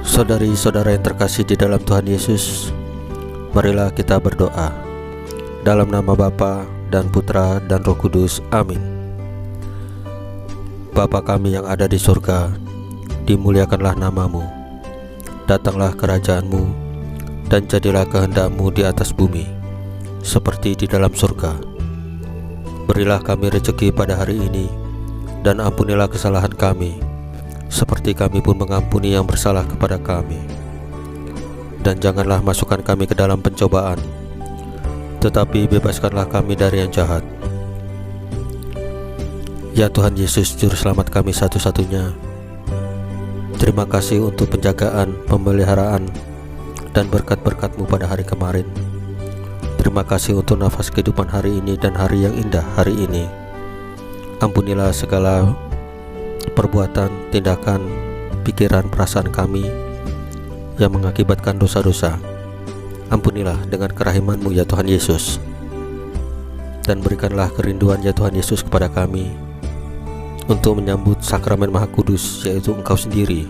Saudari-saudara yang terkasih di dalam Tuhan Yesus, marilah kita berdoa. Dalam nama Bapa dan Putra dan Roh Kudus, amin. Bapa kami yang ada di surga, dimuliakanlah nama-Mu. Datanglah kerajaan-Mu, dan jadilah kehendak-Mu di atas bumi, seperti di dalam surga. Berilah kami rezeki pada hari ini, dan ampunilah kesalahan kami, seperti kami pun mengampuni yang bersalah kepada kami. Dan janganlah masukkan kami ke dalam pencobaan, tetapi bebaskanlah kami dari yang jahat. Ya Tuhan Yesus, Juru Selamat kami satu-satunya, terima kasih untuk penjagaan, pemeliharaan, dan berkat-berkat-Mu pada hari kemarin. Terima kasih untuk nafas kehidupan hari ini dan hari yang indah hari ini. Ampunilah segala perbuatan, tindakan, pikiran, perasaan kami yang mengakibatkan dosa-dosa. Ampunilah dengan kerahiman-Mu ya Tuhan Yesus, dan berikanlah kerinduan ya Tuhan Yesus kepada kami untuk menyambut sakramen Maha Kudus, yaitu Engkau sendiri,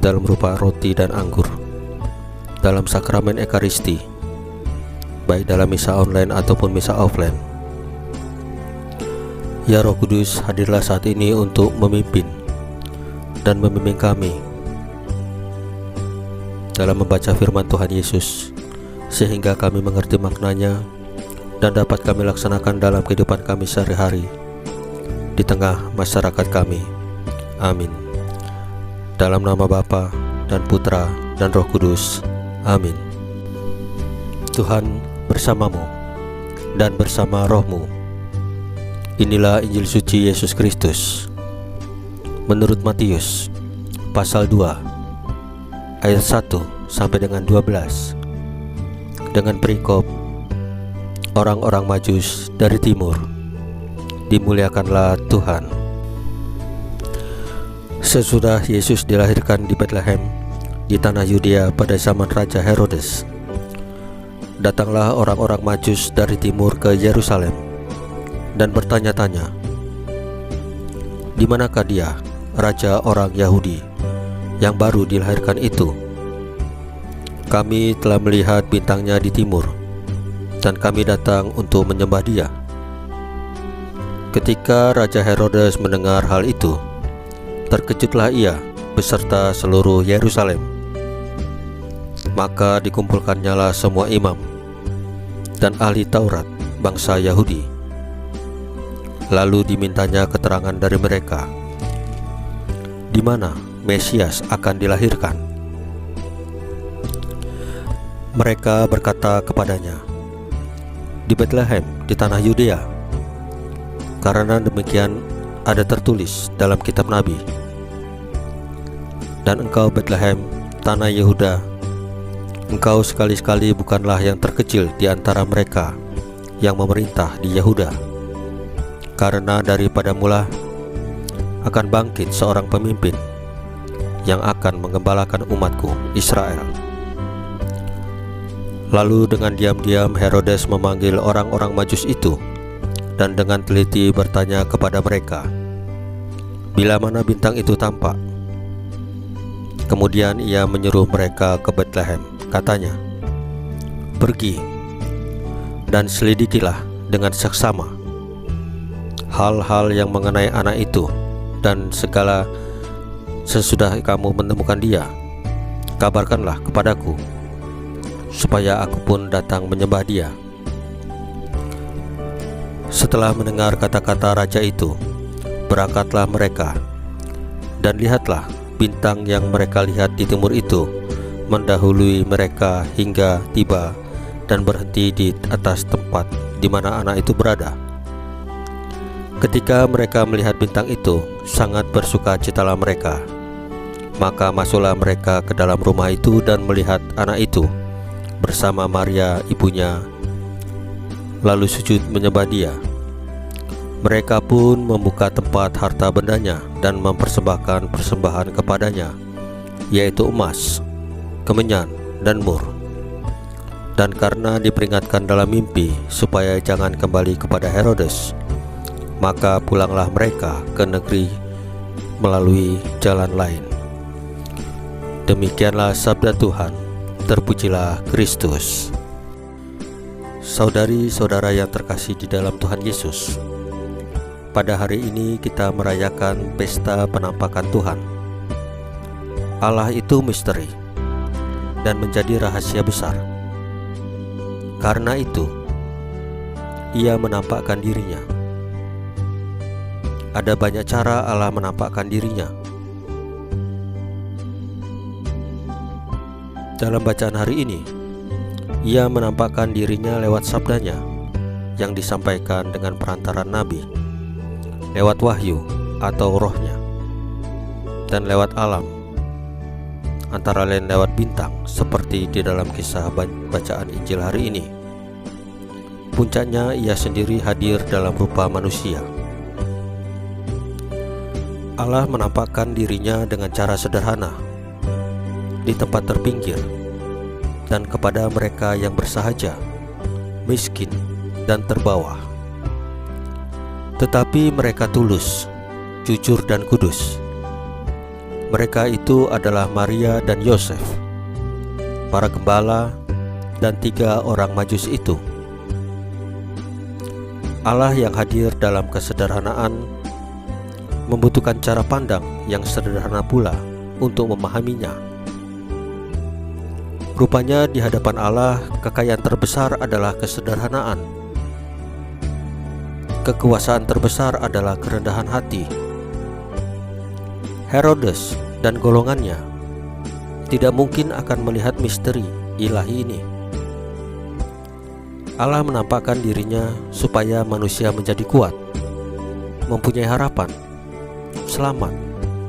dalam rupa roti dan anggur, dalam sakramen Ekaristi, baik dalam misa online ataupun misa offline. Ya Roh Kudus, hadirlah saat ini untuk memimpin dan membimbing kami dalam membaca firman Tuhan Yesus, sehingga kami mengerti maknanya dan dapat kami laksanakan dalam kehidupan kami sehari-hari di tengah masyarakat kami. Amin. Dalam nama Bapa dan Putra dan Roh Kudus, amin. Tuhan bersamamu dan bersama rohmu. Inilah Injil suci Yesus Kristus menurut Matius pasal 2 ayat 1 sampai dengan 12, dengan perikop orang-orang Majus dari timur. Dimuliakanlah Tuhan. Sesudah Yesus dilahirkan di Betlehem di tanah Yudea pada zaman Raja Herodes, datanglah orang-orang Majus dari timur ke Yerusalem dan bertanya-tanya, "Di manakah dia, raja orang Yahudi, yang baru dilahirkan itu? Kami telah melihat bintangnya di timur, dan kami datang untuk menyembah dia." Ketika Raja Herodes mendengar hal itu, terkejutlah ia beserta seluruh Yerusalem. Maka dikumpulkannyalah semua imam dan ahli Taurat bangsa Yahudi. Lalu dimintanya keterangan dari mereka, di mana Mesias akan dilahirkan. Mereka berkata kepadanya, "Di Betlehem, di tanah Yudea, karena demikian ada tertulis dalam kitab Nabi. Dan engkau Betlehem, tanah Yehuda, engkau sekali-sekali bukanlah yang terkecil di antara mereka yang memerintah di Yehuda. Karena daripada mula akan bangkit seorang pemimpin yang akan menggembalakan umatku Israel." Lalu dengan diam-diam Herodes memanggil orang-orang Majus itu dan dengan teliti bertanya kepada mereka, bila mana bintang itu tampak. Kemudian ia menyuruh mereka ke Betlehem. Katanya, "Pergi dan selidikilah dengan seksama hal-hal yang mengenai anak itu, dan segala sesudah kamu menemukan dia, kabarkanlah kepadaku, supaya aku pun datang menyembah dia." Setelah mendengar kata-kata raja itu, berangkatlah mereka, dan lihatlah bintang yang mereka lihat di timur itu mendahului mereka hingga tiba dan berhenti di atas tempat di mana anak itu berada. Ketika mereka melihat bintang itu, sangat bersukacitalah mereka. Maka masuklah mereka ke dalam rumah itu dan melihat anak itu bersama Maria ibunya, lalu sujud menyembah dia. Mereka pun membuka tempat harta bendanya dan mempersembahkan persembahan kepadanya, yaitu emas, kemenyan, dan mur. Dan karena diperingatkan dalam mimpi supaya jangan kembali kepada Herodes, maka pulanglah mereka ke negeri melalui jalan lain. Demikianlah sabda Tuhan. Terpujilah Kristus. Saudari-saudara yang terkasih di dalam Tuhan Yesus, pada hari ini kita merayakan pesta penampakan Tuhan. Allah itu misteri dan menjadi rahasia besar. Karena itu, Ia menampakkan dirinya. Ada banyak cara Allah menampakkan dirinya. Dalam bacaan hari ini, Ia menampakkan dirinya lewat sabdanya yang disampaikan dengan perantaran nabi, lewat wahyu atau rohnya, dan lewat alam, antara lain lewat bintang seperti di dalam kisah bacaan Injil hari ini. Puncaknya Ia sendiri hadir dalam rupa manusia. Allah menampakkan dirinya dengan cara sederhana, di tempat terpinggir, dan kepada mereka yang bersahaja, miskin, dan terbawah. Tetapi mereka tulus, jujur, dan kudus. Mereka itu adalah Maria dan Yosef, para gembala, dan 3 orang Majus itu. Allah yang hadir dalam kesederhanaan membutuhkan cara pandang yang sederhana pula untuk memahaminya. Rupanya di hadapan Allah, kekayaan terbesar adalah kesederhanaan. Kekuasaan terbesar adalah kerendahan hati. Herodes dan golongannya tidak mungkin akan melihat misteri ilahi ini. Allah menampakkan dirinya supaya manusia menjadi kuat, mempunyai harapan, selamat,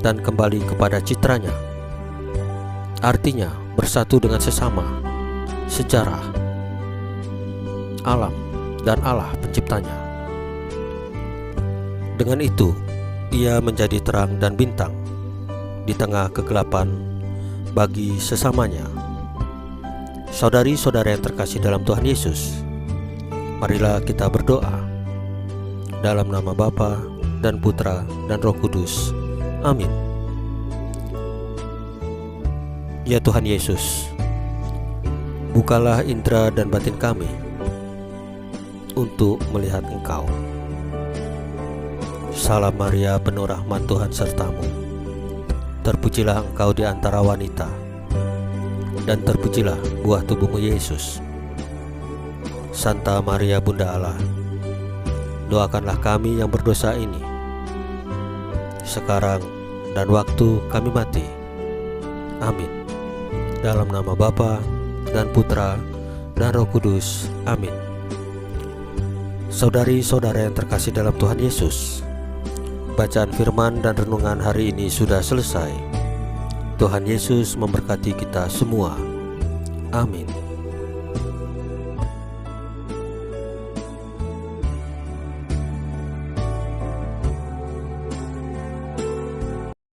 dan kembali kepada citranya. Artinya bersatu dengan sesama, sejarah, alam, dan Allah penciptanya. Dengan itu, Ia menjadi terang dan bintang di tengah kegelapan bagi sesamanya. Saudari-saudara yang terkasih dalam Tuhan Yesus, marilah kita berdoa. Dalam nama Bapa dan Putra dan Roh Kudus. Amin. Ya Tuhan Yesus, bukalah indera dan batin kami untuk melihat Engkau. Salam Maria, penuh rahmat, Tuhan sertamu. Terpujilah Engkau di antara wanita, dan terpujilah buah tubuhmu Yesus. Santa Maria Bunda Allah, doakanlah kami yang berdosa ini, sekarang dan waktu kami mati. Amin. Dalam nama Bapa dan Putra dan Roh Kudus. Amin. Saudari-saudara yang terkasih dalam Tuhan Yesus, bacaan firman dan renungan hari ini sudah selesai. Tuhan Yesus memberkati kita semua. Amin.